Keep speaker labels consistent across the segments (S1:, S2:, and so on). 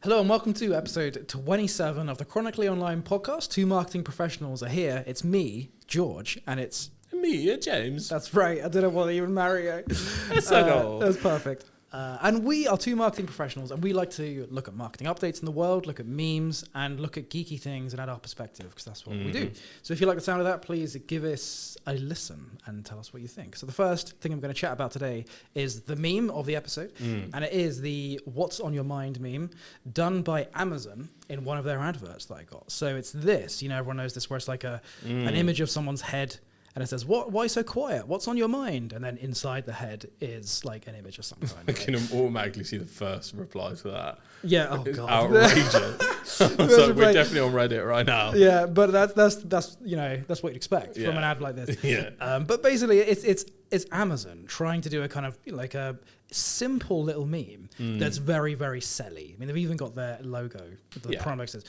S1: Hello and welcome to episode 27 of the Chronically Online Podcast. Two marketing professionals are here. It's me, George, and it's...
S2: Me, James.
S1: That's right. I didn't want to even marry you. That's perfect. And we are two marketing professionals, and we like to look at marketing updates in the world, look at memes, and look at geeky things and add our perspective, because that's what we do. So if you like the sound of that, please give us a listen and tell us what you think. So the first thing I'm going to chat about today is the meme of the episode, and it is the What's on Your Mind meme done by Amazon in one of their adverts that I got. So it's this, everyone knows this, where it's like an image of someone's head, and it says, "Why so quiet? What's on your mind?" And then inside the head is like an image of some kind.
S2: I can automatically see the first reply to that.
S1: Yeah, oh
S2: it's
S1: god,
S2: outrageous. So we're definitely on Reddit right now.
S1: Yeah, but that's that's what you'd expect from an ad like this.
S2: Yeah.
S1: But basically, it's Amazon trying to do a kind of like a simple little meme that's very, very selly. I mean, they've even got their logo. The promo says,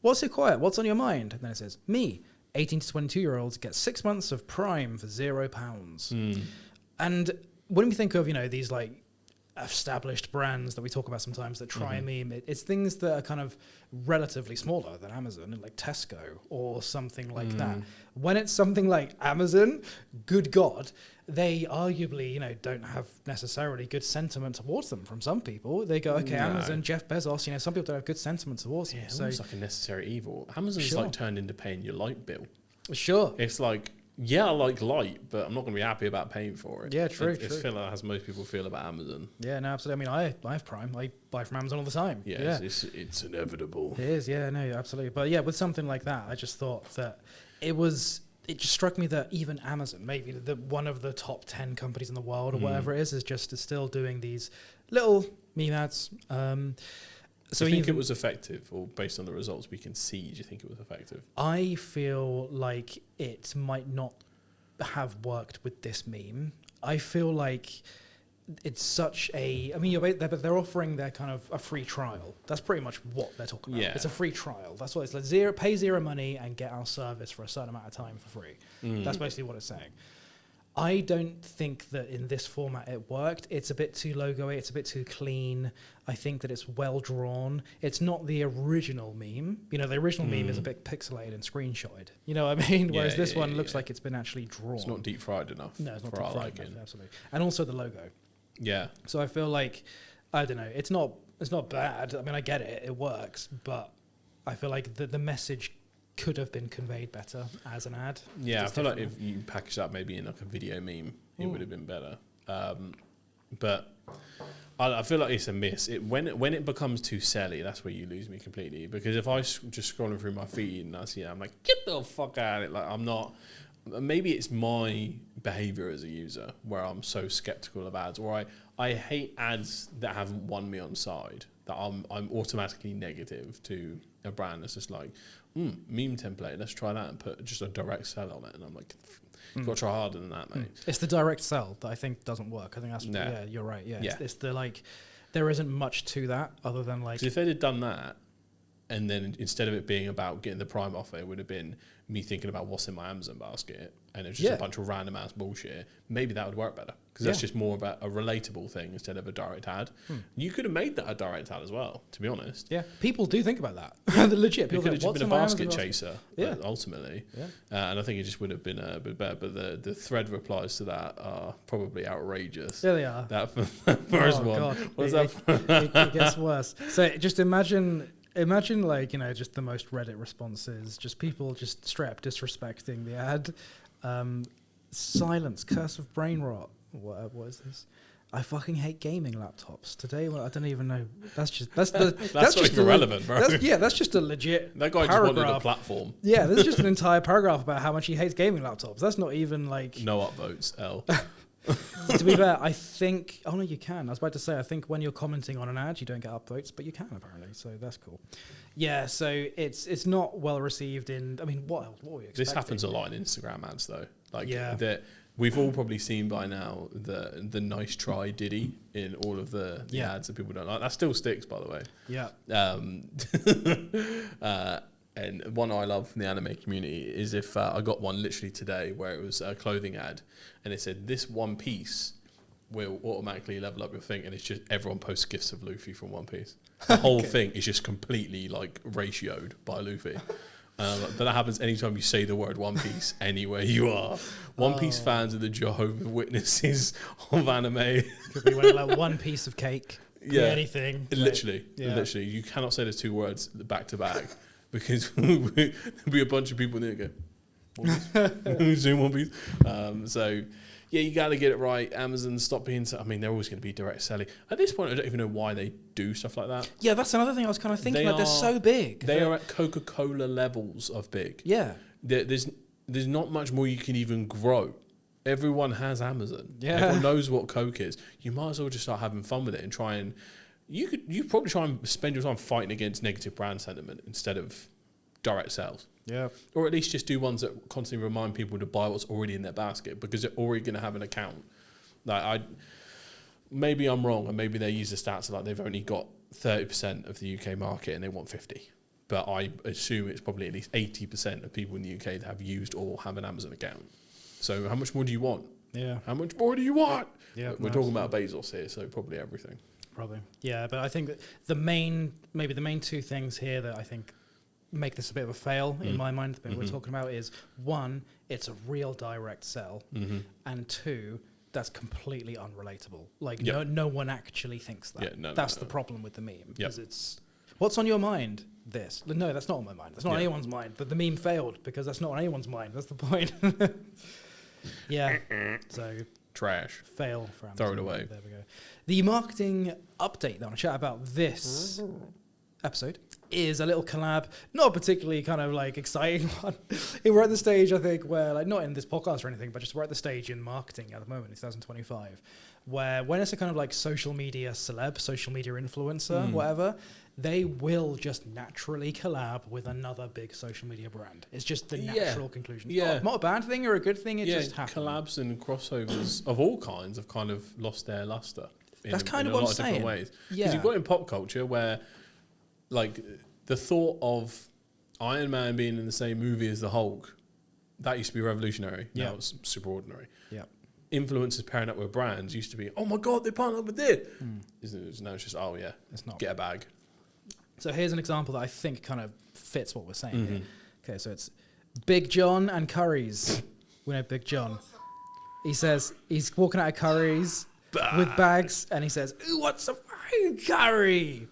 S1: "What's so quiet? What's on your mind?" And then it says, "Me. 18 to 22-year-olds get 6 months of Prime for £0." And when we think of, these like established brands that we talk about sometimes that try a meme, it's things that are kind of relatively smaller than Amazon, like Tesco or something like that. When it's something like Amazon, good God, they arguably, don't have necessarily good sentiment towards them from some people. They go, okay, Amazon, Jeff Bezos, some people don't have good sentiment towards them.
S2: It's almost like a necessary evil. Amazon's like turned into paying your light bill.
S1: Sure.
S2: It's like, I like light, but I'm not going to be happy about paying for it.
S1: Yeah, true.
S2: It's feel like as most people feel about Amazon.
S1: Yeah, no, absolutely. I mean, I have Prime. I buy from Amazon all the time.
S2: Yeah. It's inevitable.
S1: It is, yeah, no, absolutely. But yeah, with something like that, I just thought that it just struck me that even Amazon, maybe one of the top 10 companies in the world or whatever it is still doing these little meme ads.
S2: So do you think it was effective, or based on the results we can see, do you think it was effective?
S1: I feel like it might not have worked with this meme. I feel like it's such a... I mean, they're offering their kind of a free trial. That's pretty much what they're talking about. Yeah. It's a free trial. That's what it's like. Pay zero money and get our service for a certain amount of time for free. That's basically what it's saying. I don't think that in this format it worked. It's a bit too logo-y. It's a bit too clean. I think that it's well drawn. It's not the original meme. The original meme is a bit pixelated and screenshotted. You know what I mean? Whereas this one looks like it's been actually drawn.
S2: It's not deep fried enough.
S1: No, it's not deep fried enough. Absolutely. And also the logo.
S2: Yeah.
S1: So I feel like, I don't know, it's not bad. I mean, I get it. It works. But I feel like the message could have been conveyed better as an ad.
S2: Yeah, I feel like if you package that maybe in like a video meme, it would have been better. But I feel like it's a miss. When it becomes too selly, that's where you lose me completely. Because if I just scrolling through my feed and I see that, I'm like, get the fuck out of it. Like, I'm not... Maybe it's my behavior as a user where I'm so skeptical of ads, or I hate ads that haven't won me on side, that I'm automatically negative to a brand that's just like, meme template, let's try that and put just a direct sell on it. And I'm like, you've got to try harder than that, mate.
S1: It's the direct sell that I think doesn't work. I think that's, you're right. Yeah. It's the like, there isn't much to that other than like...
S2: If they'd have done that, and then instead of it being about getting the Prime offer, it would have been me thinking about what's in my Amazon basket, and it's just a bunch of random ass bullshit. Maybe that would work better, because that's just more about a relatable thing instead of a direct ad. You could have made that a direct ad as well, to be honest.
S1: Yeah, people do think about that. Legit, people
S2: could have just been a basket
S1: Amazon
S2: chaser, ultimately. Yeah. And I think it just would have been a bit better. But the thread replies to that are probably outrageous.
S1: There they are.
S2: That first one. God. What's that?
S1: It gets worse. So just imagine like, just the most Reddit responses, just people just straight up disrespecting the ad. Silence, curse of brain rot. What is this? I fucking hate gaming laptops. Today, I don't even know. That's just
S2: irrelevant, bro.
S1: That's just a legit
S2: That guy
S1: paragraph.
S2: just wanted a platform.
S1: Yeah, there's just an entire paragraph about how much he hates gaming laptops. That's not even like...
S2: No upvotes, L.
S1: To be fair, I think... Oh, no, you can. I was about to say, I think when you're commenting on an ad, you don't get upvotes, but you can, apparently. So that's cool. Yeah, so it's not well received in... I mean, what were you expecting?
S2: This happens a lot in Instagram ads, though. Like, that we've all probably seen by now the nice try Diddy in all of the ads that people don't like. That still sticks, by the way.
S1: Yeah.
S2: And one I love from the anime community is if I got one literally today where it was a clothing ad and it said, this one piece will automatically level up your thing, and it's just everyone posts gifs of Luffy from One Piece. The whole thing is just completely like ratioed by Luffy. But that happens anytime you say the word One Piece anywhere you are. One Piece fans are the Jehovah's Witnesses of anime.
S1: Could be like one piece of cake.
S2: Yeah,
S1: anything.
S2: Literally, literally. You cannot say those two words back to back because there'll be a bunch of people there go, One Piece. Zoom One Piece. So, yeah, you got to get it right. Amazon, stop being so... I mean, they're always going to be direct selling. At this point, I don't even know why they do stuff like that.
S1: Yeah, that's another thing I was kind of thinking. They're so big.
S2: They are at Coca-Cola levels of big.
S1: Yeah.
S2: There's not much more you can even grow. Everyone has Amazon.
S1: Yeah.
S2: Everyone knows what Coke is. You might as well just start having fun with it and try and... You probably try and spend your time fighting against negative brand sentiment instead of direct sales.
S1: Yeah.
S2: Or at least just do ones that constantly remind people to buy what's already in their basket because they're already going to have an account. Like maybe I'm wrong, and maybe their user stats are like they've only got 30% of the UK market and they want 50. But I assume it's probably at least 80% of people in the UK that have used or have an Amazon account. So how much more do you want?
S1: Yeah.
S2: How much more do you want?
S1: Yeah.
S2: We're talking about Bezos here, so probably everything.
S1: Probably. Yeah, but I think that the main two things here that I think make this a bit of a fail in my mind that we're talking about is, one, it's a real direct sell, and two, that's completely unrelatable. Like no one actually thinks that.
S2: Yeah,
S1: that's the problem with the meme. Because
S2: Yep.
S1: it's what's on your mind? This. No, that's not on my mind. That's not on anyone's mind. But the meme failed because that's not on anyone's mind. That's the point. Yeah. So
S2: trash.
S1: Fail for Amazon.
S2: Throw it away.
S1: There we go. The marketing update that I want to chat about this episode is a little collab, not a particularly kind of like exciting one. We're at the stage, I think, where like not in this podcast or anything, but just we're at the stage in marketing at the moment in 2025, where when it's a kind of like social media celeb, social media influencer, whatever, they will just naturally collab with another big social media brand. It's just the natural conclusion.
S2: Yeah.
S1: Not a bad thing or a good thing, it just happens.
S2: Collabs and crossovers of all kinds have kind of lost their luster.
S1: That's kind of
S2: what
S1: what I'm
S2: of
S1: saying.
S2: different ways.
S1: Yeah.
S2: Because you've got in pop culture where, like, the thought of Iron Man being in the same movie as the Hulk, that used to be revolutionary.
S1: Yeah.
S2: Now it's super ordinary.
S1: Yeah.
S2: Influencers pairing up with brands used to be, oh my God, they partnered up with this. Now it's just, oh yeah,
S1: It's not.
S2: get a bag.
S1: So here's an example that I think kind of fits what we're saying here. Okay, so it's Big John and Curry's. We know Big John. He says he's walking out of Curry's with bags, and he says, "Ooh, what's a fine curry?"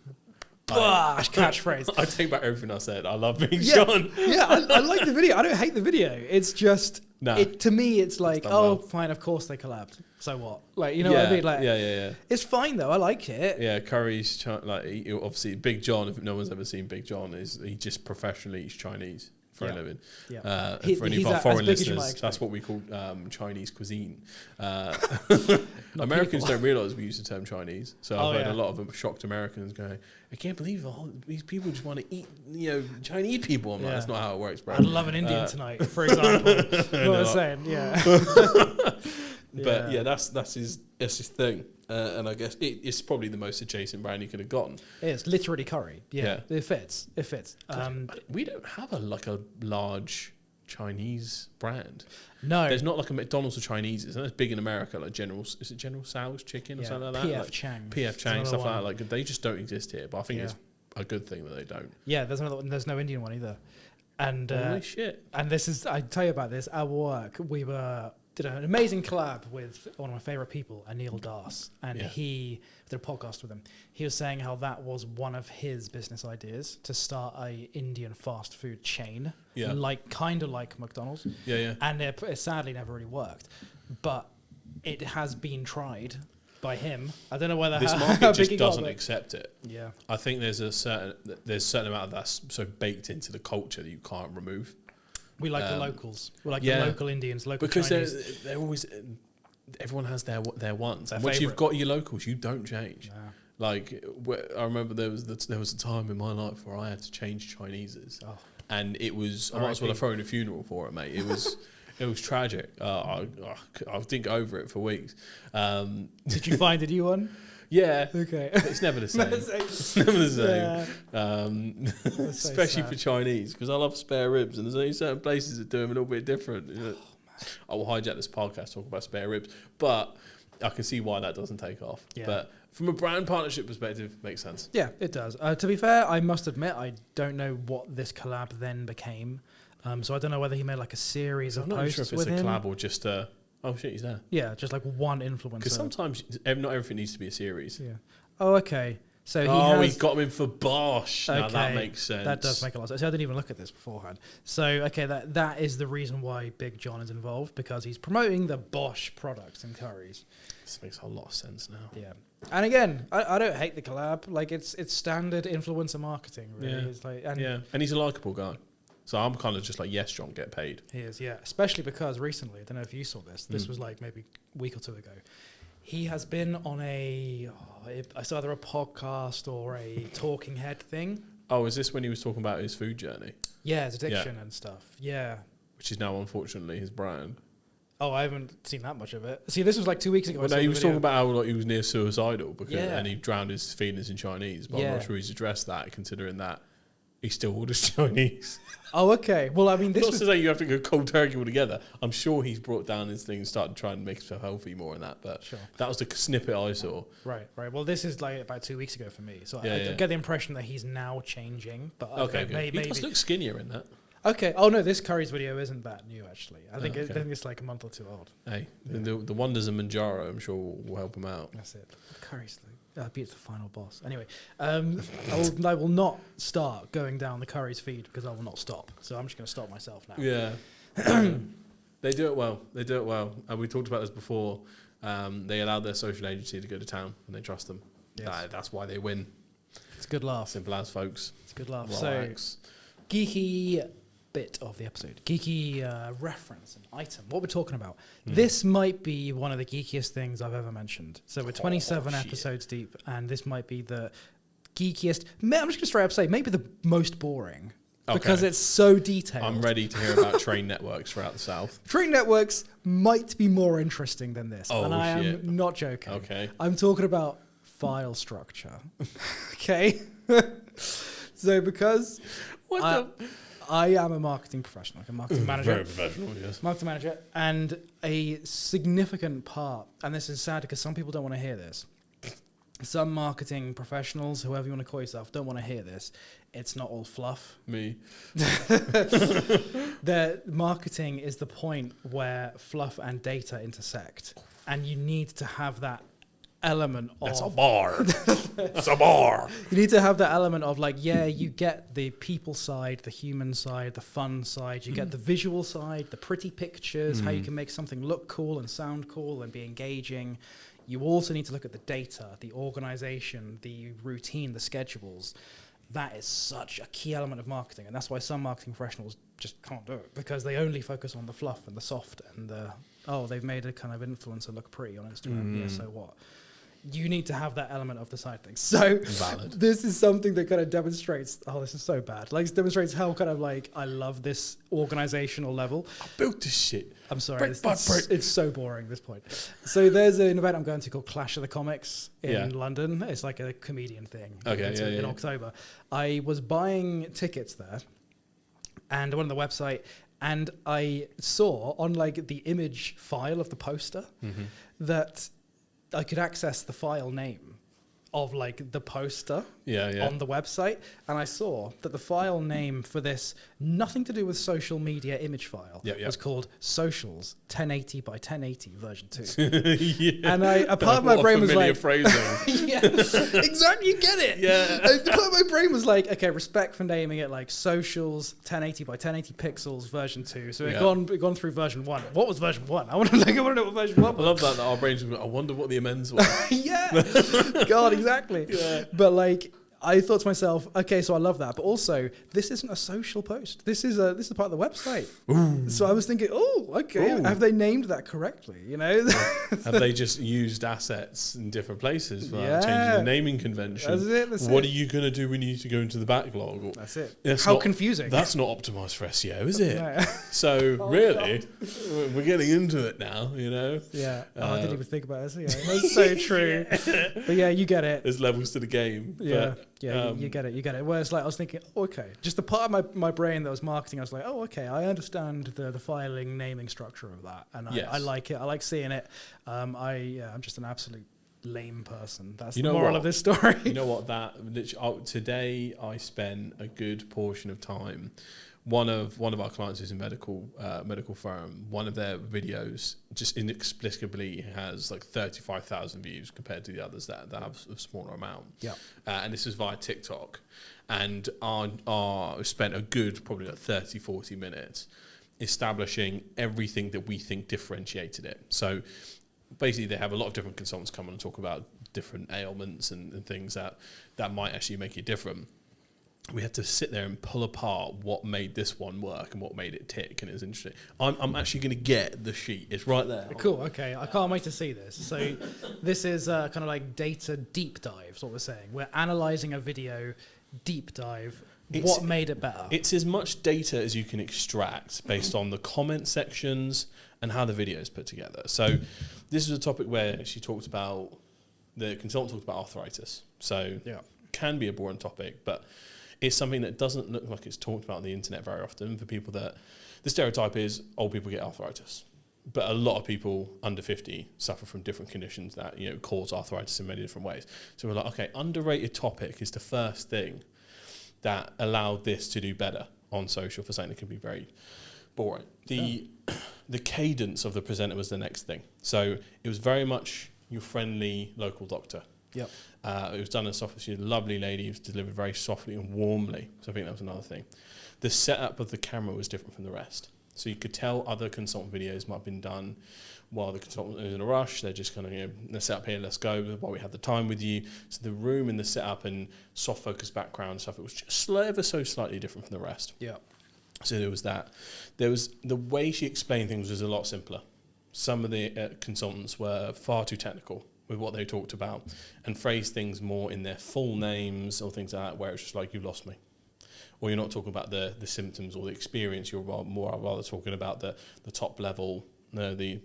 S1: Boshhh, catchphrase.
S2: I take back everything I said. I love Big John.
S1: Yeah, I like the video. I don't hate the video. It's just, to me, it's like, oh, fine, of course they collabed. So what? Like, you know what I mean? Like,
S2: yeah.
S1: It's fine though. I like it.
S2: Yeah, Curry's like obviously Big John. If no one's ever seen Big John, he just professionally eats Chinese for a living.
S1: Yeah.
S2: For any of our foreign listeners, that's what we call Chinese cuisine. Americans don't realise we use the term Chinese, so I've heard a lot of shocked Americans going, "I can't believe these people just want to eat, Chinese people." I'm like, that's not how it works, bro.
S1: I'd love an Indian tonight, for example. You know what I'm saying? Yeah.
S2: But yeah, that's his thing, and I guess it's probably the most adjacent brand he could have gotten.
S1: It's literally curry. Yeah. It fits.
S2: We don't have a large Chinese brand.
S1: No,
S2: there's not like a McDonald's of Chinese. It's big in America, like General Tso's chicken or something like that.
S1: P.F. Chang's.
S2: P.F. Chang's, stuff like that. Like they just don't exist here. But I think it's a good thing that they don't.
S1: Yeah, there's no Indian one either. And
S2: holy shit!
S1: And this is, I tell you about this at work. We did an amazing collab with one of my favorite people, Anil Das, and he did a podcast with him. He was saying how that was one of his business ideas to start a Indian fast food chain, kind of like McDonald's.
S2: Yeah.
S1: And it sadly never really worked, but it has been tried by him. I don't know whether
S2: this market just doesn't accept it.
S1: Yeah,
S2: I think there's a certain amount of that's so baked into the culture that you can't remove.
S1: We like the locals. We like the local Indians, local
S2: because
S1: Chinese.
S2: they're always, everyone has their ones.
S1: Their
S2: Once
S1: favourite.
S2: you've got your locals, you don't change.
S1: Nah.
S2: Like I remember there was a time in my life where I had to change Chineses, and it was I might as well have thrown a funeral for it, mate. It was it was tragic. I didn't go over it for weeks.
S1: Did you find a new one?
S2: Yeah.
S1: Okay.
S2: It's never the same. It's never the same.
S1: Yeah.
S2: Especially for Chinese, because I love spare ribs, and there's only certain places that do them a little bit different. I will hijack this podcast, talk about spare ribs. But I can see why that doesn't take off.
S1: Yeah.
S2: But from a brand partnership perspective, makes sense.
S1: Yeah, it does. To be fair, I must admit, I don't know what this collab then became. So I don't know whether he made like a series of posts with him.
S2: I'm not sure if it's a collab or just a... Oh, shit, he's there.
S1: Yeah, just like one influencer.
S2: Because sometimes not everything needs to be a series.
S1: Yeah. Oh, okay. So
S2: he got him in for Boshhh. Okay, now that makes sense.
S1: That does make a lot of sense. See, I didn't even look at this beforehand. So, okay, that is the reason why Big John is involved, because he's promoting the Boshhh products and curries.
S2: This makes a lot of sense now.
S1: Yeah. And again, I don't hate the collab. Like, it's standard influencer marketing, really.
S2: Yeah.
S1: It's like,
S2: and he's a likable guy. So I'm kind of just like, yes, John, get paid.
S1: He is, yeah. Especially because recently, I don't know if you saw this. This was like maybe a week or two ago. He has been on it's either a podcast or a talking head thing.
S2: Oh, is this when he was talking about his food journey?
S1: Yeah, his addiction and stuff. Yeah.
S2: Which is now, unfortunately, his brand.
S1: Oh, I haven't seen that much of it. See, this was like 2 weeks ago.
S2: Well, no, he was talking about how like, he was near suicidal and he drowned his feelings in Chinese. But I'm not sure he's addressed that, considering that he still orders Chinese.
S1: Oh, okay. Well, I mean, this
S2: not to say you have to go cold turkey altogether. I'm sure he's brought down his thing and started trying to make himself healthy more in that. But that was the snippet I saw.
S1: Right. Well, this is like about 2 weeks ago for me. So I get the impression that he's now changing. But
S2: okay, maybe. He does look skinnier in that.
S1: Okay. Oh, no, this curries video isn't that new, actually. I think it's like a month or two old.
S2: Hey, the wonders of Manjaro, I'm sure, will help him out.
S1: That's it. Curries, beats the final boss. Anyway, I will not start going down the curries feed because I will not stop. So I'm just going to stop myself now.
S2: Yeah. They do it well. We talked about this before. They allowed their social agency to go to town and they trust them. Yes. That's why they win.
S1: It's a good laugh.
S2: Simple as, folks.
S1: It's a good laugh.
S2: Relax.
S1: So, geeky bit of the episode. Geeky reference and item. What we're talking about. This might be one of the geekiest things I've ever mentioned. So we're 27 episodes deep, and this might be the geekiest. I'm just going to straight up say maybe the most boring. Because it's so detailed.
S2: I'm ready to hear about train networks throughout the South.
S1: Train networks might be more interesting than this.
S2: Oh,
S1: and I am not joking.
S2: Okay.
S1: I'm talking about file structure. Okay? So because I am a marketing professional, like a marketing manager.
S2: Very professional, yes.
S1: Marketing manager. And a significant part, and this is sad because some people don't want to hear this. Some marketing professionals, whoever you want to call yourself, don't want to hear this. It's not all fluff.
S2: Me.
S1: The marketing is the point where fluff and data intersect. And you need to have that element of...
S2: That's a bar. That's a bar.
S1: You need to have that element of like, you get the people side, the human side, the fun side. You get the visual side, the pretty pictures, how you can make something look cool and sound cool and be engaging. You also need to look at the data, the organization, the routine, the schedules. That is such a key element of marketing. And that's why some marketing professionals just can't do it, because they only focus on the fluff and the soft and they've made a kind of influencer look pretty on Instagram. Yeah, so what? You need to have that element of the side thing. So this is something that kind of demonstrates, this is so bad. Like, it demonstrates how kind of like, I love this organizational level.
S2: I built this shit.
S1: I'm sorry. It's so boring, this point. So there's an event I'm going to called Clash of the Comics in London. It's like a comedian thing. In October. I was buying tickets there and I went on the website and I saw on like the image file of the poster that I could access the file name of like the poster on the website, and I saw that the file name for this, nothing to do with social media image file, was called Socials 1080 by 1080 version 2. And a part of my brain was like, exactly, you get it. A part of my brain was like, okay, respect for naming it like Socials 1080 by 1080 pixels version 2. So it gone through version 1. What was version 1? I want to know what version 1 was.
S2: I love that our brains were, I wonder what the amends were.
S1: God, exactly. But like, I thought to myself, okay, so I love that, but also this isn't a social post. This is a part of the website. Ooh. So I was thinking, have they named that correctly? You know,
S2: have they just used assets in different places for changing the naming convention? That's it. What are you going to do when you need to go into the backlog?
S1: That's it. How confusing.
S2: That's not optimized for SEO, is it? No. So really, we're getting into it now. You know. Yeah.
S1: I didn't even think about SEO. That's so true. But yeah, you get it.
S2: There's levels to the game.
S1: Yeah. Yeah, you get it. Whereas like I was thinking, okay, just the part of my brain that was marketing, I was like, oh, okay, I understand the filing naming structure of that, and I like it. I like seeing it. I'm just an absolute lame person. That's the moral of this story.
S2: You know what? Today I spent a good portion of time. One of our clients is a medical firm. One of their videos just inexplicably has like 35,000 views compared to the others that have a smaller amount.
S1: Yeah.
S2: And this is via TikTok. And I spent a good probably like 30, 40 minutes establishing everything that we think differentiated it. So basically they have a lot of different consultants come on and talk about different ailments and things that might actually make it different. We had to sit there and pull apart what made this one work and what made it tick, and it was interesting. I'm actually going to get the sheet. It's right there.
S1: Cool. Okay, I can't wait to see this. So this is kind of like data deep dive, is what we're saying. We're analysing a video deep dive. What made it better? It's
S2: as much data as you can extract based on the comment sections and how the video is put together. So this is a topic where the consultant talked about arthritis. So can be a boring topic, but it's something that doesn't look like it's talked about on the internet very often for people that the stereotype is old people get arthritis. But a lot of people under 50 suffer from different conditions that, cause arthritis in many different ways. So we're like, okay, underrated topic is the first thing that allowed this to do better on social for something that can be very boring. The cadence of the presenter was the next thing. So it was very much your friendly local doctor.
S1: Yep.
S2: It was done in softly. She was a lovely lady. It was delivered very softly and warmly. So I think that was another thing. The setup of the camera was different from the rest. So you could tell other consultant videos might have been done while the consultant was in a rush. They're just kind of, let's set up here, let's go while we have the time with you. So the room and the setup and soft focus background stuff, it was just ever so slightly different from the rest.
S1: Yeah.
S2: So there was that. There was the way she explained things was a lot simpler. Some of the consultants were far too technical with what they talked about and phrased things more in their full names or things like that, where it's just like, you lost me. Or you're not talking about the symptoms or the experience, you're rather talking about the top level, the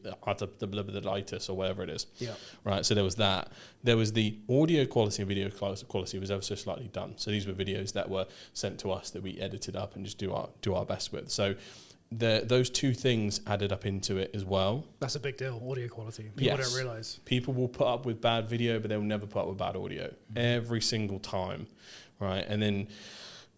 S2: blibbiditis or whatever it is.
S1: Yeah.
S2: Right, so there was that. There was the audio quality and video quality was ever so slightly done. So these were videos that were sent to us that we edited up and just do our best with. So those two things added up into it as well.
S1: That's a big deal, audio quality. People don't realise.
S2: People will put up with bad video, but they'll never put up with bad audio. Every single time, right? And then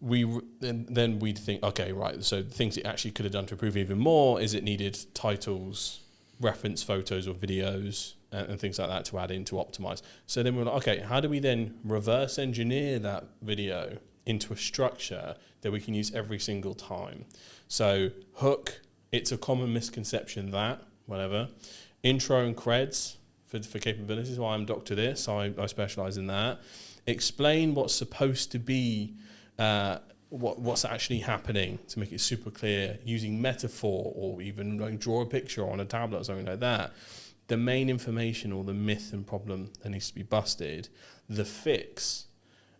S2: we'd think, okay, right, so things it actually could have done to improve even more is it needed titles, reference photos or videos, and things like that to add in to optimize. So then we're like, okay, how do we then reverse engineer that video into a structure that we can use every single time? So hook, it's a common misconception that, whatever. Intro and creds for capabilities. Well, I'm Dr. This, I specialize in that. Explain what's supposed to be, what's actually happening to make it super clear, using metaphor or even like draw a picture on a tablet or something like that. The main information or the myth and problem that needs to be busted, the fix,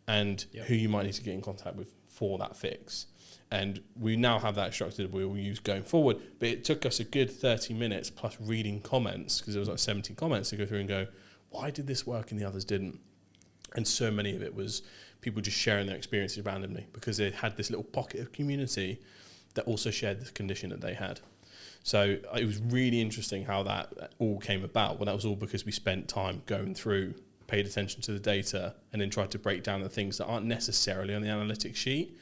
S2: and who you might need to get in contact with for that fix. And we now have that structured we will use going forward. But it took us a good 30 minutes plus reading comments, because there was like 70 comments to go through and go, why did this work and the others didn't? And so many of it was people just sharing their experiences randomly because they had this little pocket of community that also shared the condition that they had. So it was really interesting how that all came about. Well, that was all because we spent time going through, paid attention to the data, and then tried to break down the things that aren't necessarily on the analytics sheet.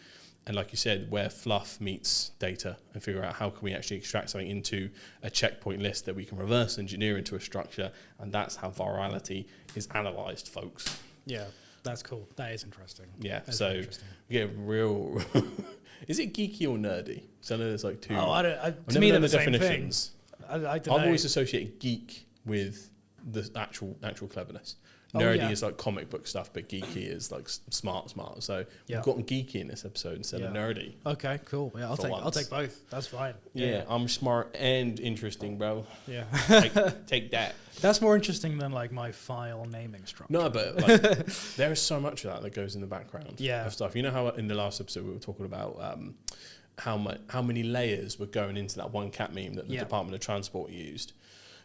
S2: And like you said, where fluff meets data, and figure out how can we actually extract something into a checkpoint list that we can reverse engineer into a structure. And that's how virality is analysed, folks.
S1: Yeah, that's cool. That is interesting.
S2: Yeah, so we get real... Is it geeky or nerdy? So I know there's like two...
S1: to me, they're the same thing.
S2: I've always associated geek with the actual cleverness. Nerdy is like comic book stuff, but geeky is like smart. So we've gotten geeky in this episode instead of nerdy.
S1: Okay, cool. Yeah, I'll take both. That's fine.
S2: Yeah, I'm smart and interesting, bro.
S1: Yeah.
S2: take that.
S1: That's more interesting than like my file naming structure.
S2: No, but like, there is so much of that goes in the background of stuff. You know how in the last episode we were talking about how many layers were going into that one cat meme that the Department of Transport used?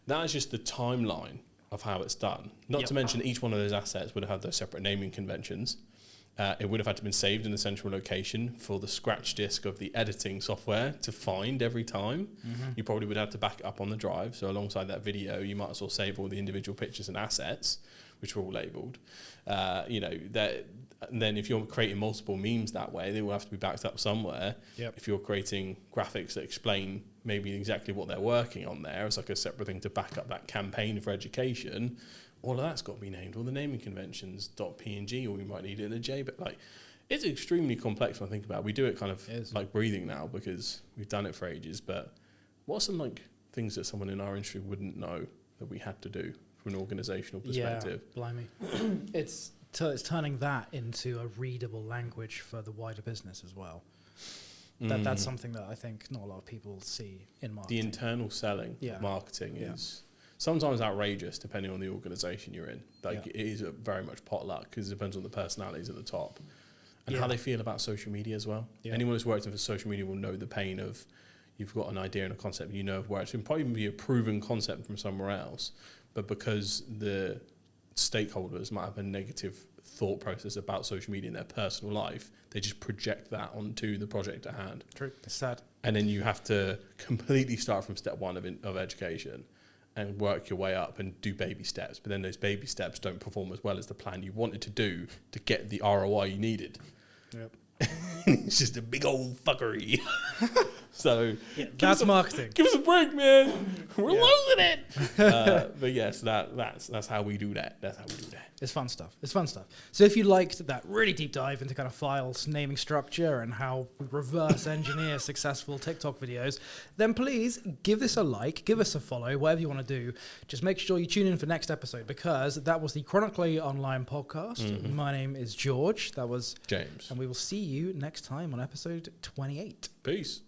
S2: That is just the timeline of how it's done. Not to mention each one of those assets would have had those separate naming conventions. It would have had to been saved in a central location for the scratch disk of the editing software to find every time. You probably would have to back it up on the drive. So alongside that video, you might as well save all the individual pictures and assets, which are all labeled. And then if you're creating multiple memes that way, they will have to be backed up somewhere. If you're creating graphics that explain maybe exactly what they're working on there, it's like a separate thing to back up that campaign for education. All of that's got to be named. All the naming conventions, .png, or we might need it in a JPEG. Like, it's extremely complex when I think about it. We do it kind of like breathing now because we've done it for ages. But what are some like things that someone in our industry wouldn't know that we had to do from an organizational perspective?
S1: Yeah, blimey. It's turning that into a readable language for the wider business as well. That's something that I think not a lot of people see in marketing.
S2: The internal selling of marketing is sometimes outrageous depending on the organization you're in. Like it is very much potluck because it depends on the personalities at the top and how they feel about social media as well. Anyone who's worked in social media will know the pain of you've got an idea and a concept you know of where it can probably be a proven concept from somewhere else, but because the stakeholders might have a negative thought process about social media in their personal life, they just project that onto the project at hand.
S1: True. It's sad.
S2: And then you have to completely start from step one of education and work your way up and do baby steps. But then those baby steps don't perform as well as the plan you wanted to do to get the ROI you needed. It's just a big old fuckery. So
S1: that's marketing.
S2: Give us a break, man. We're losing it. But yes, that's how we do that. That's how we do that.
S1: It's fun stuff. So if you liked that really deep dive into kind of files, naming structure, and how we reverse engineer successful TikTok videos, then please give this a like, give us a follow, whatever you want to do. Just make sure you tune in for next episode because that was the Chronically Online Podcast. My name is George. That was
S2: James.
S1: And we will see you next time on episode 28.
S2: Peace.